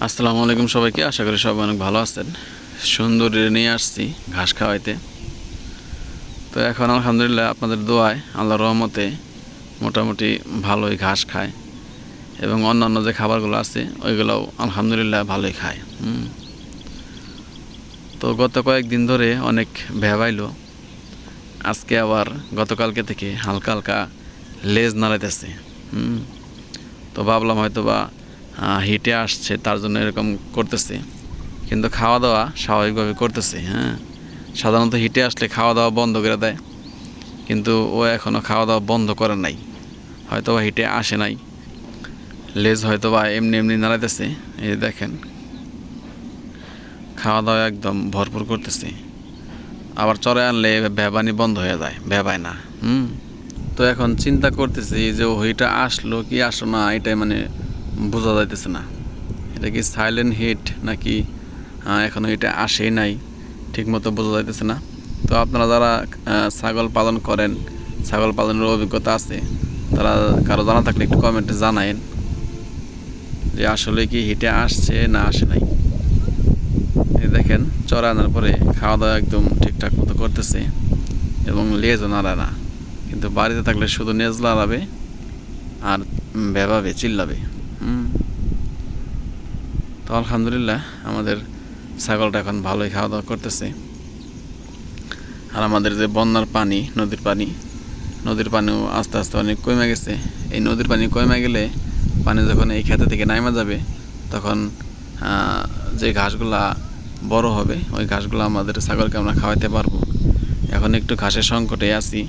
আসসালামু আলাইকুম সবাইকে। আশা করি সবাই অনেক ভালো আছেন। সুন্দরী নিয়ে আসছি ঘাস খাওয়াইতে। তো এখন আলহামদুলিল্লাহ আপনাদের দোয়ায় আল্লাহর রহমতে মোটামুটি ভালোই ঘাস খায় এবং অন্যান্য যে খাবারগুলো আছে ওইগুলোও আলহামদুলিল্লাহ ভালোই খায়। তো গত কয়েকদিন ধরে অনেক ভেবাইলো, আজকে আবার গতকালকে থেকে হালকা হালকা লেজ নাড়াইতেছে। তো ভাবলাম হয়তো বা হিটে আসছে তার জন্য এরকম করতেছে, কিন্তু খাওয়া দাওয়া স্বাভাবিকভাবে করতেছে। সাধারণত হিটে আসলে খাওয়া দাওয়া বন্ধ করে দেয়, কিন্তু ও এখনও খাওয়া দাওয়া বন্ধ করে নাই। হয়তো বা হিটে আসে নাই, লেজ হয়তো বা এমনি এমনি নাড়াইতেছে। এই দেখেন খাওয়া দাওয়া একদম ভরপুর করতেছে। আবার চড়ে আনলে ভেবানি বন্ধ হয়ে যায়, ভেবায় না। তো এখন চিন্তা করতেছি যে ও হিটটা আসলো কি আসলো না, এটাই মানে বোঝা যাইতেছে না। এটা কি সাইলেন্ট হিট নাকি এখনও এটা আসেই নাই, ঠিকমতো বোঝা যাইতেছে না। তো আপনারা যারা ছাগল পালন করেন, ছাগল পালনের অভিজ্ঞতা আছে, তারা কারো জানা থাকলে একটু কমেন্টে জানায়েন যে আসলে কি হিটে আসছে না আসে নাই। এই দেখেন চড়া আনার পরে খাওয়া দাওয়া একদম ঠিকঠাক মতো করতেছে এবং লেজও নাড়ায় না, কিন্তু বাড়িতে থাকলে শুধু নেজ নাড়াবে আর ভেবাবে, চিল্লাবে। তো আলহামদুলিল্লাহ আমাদের ছাগলটা এখন ভালোই খাওয়া দাওয়া করতেছে। আর আমাদের যে বন্যার পানি, নদীর পানিও আস্তে আস্তে অনেক কমে গেছে। এই নদীর পানি কমে গেলে পানি যখন এই খেতে থেকে নামা যাবে, তখন যে ঘাসগুলা বড় হবে ওই ঘাসগুলো আমাদের ছাগলকে আমরা খাওয়াতে পারবো। এখন একটু ঘাসের সংকটে আছি।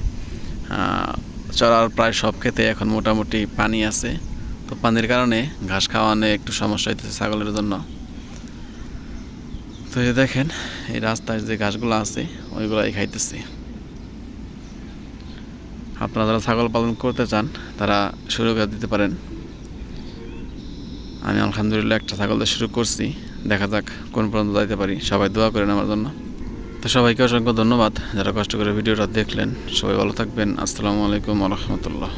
চড়ার প্রায় সব ক্ষেতে এখন মোটামুটি পানি আছে, তো পানির কারণে ঘাস খাওয়ানো একটু সমস্যা হইতেছে ছাগলের জন্য। তো এই দেখেন এই রাস্তায় যে ঘাসগুলো আছে ওইগুলাই খাইতেছে। আপনারা যারা ছাগল পালন করতে চান তারা শুরু করে দিতে পারেন। আমি আলহামদুলিল্লাহ একটা ছাগল দিয়ে শুরু করছি, দেখা যাক কোন পর্যন্ত যাইতে পারি। সবাই দোয়া করেন আমার জন্য। তো সবাইকে অসংখ্য ধন্যবাদ যারা কষ্ট করে ভিডিওটা দেখলেন। সবাই ভালো থাকবেন। আসসালামু আলাইকুম ওয়া রাহমাতুল্লাহ।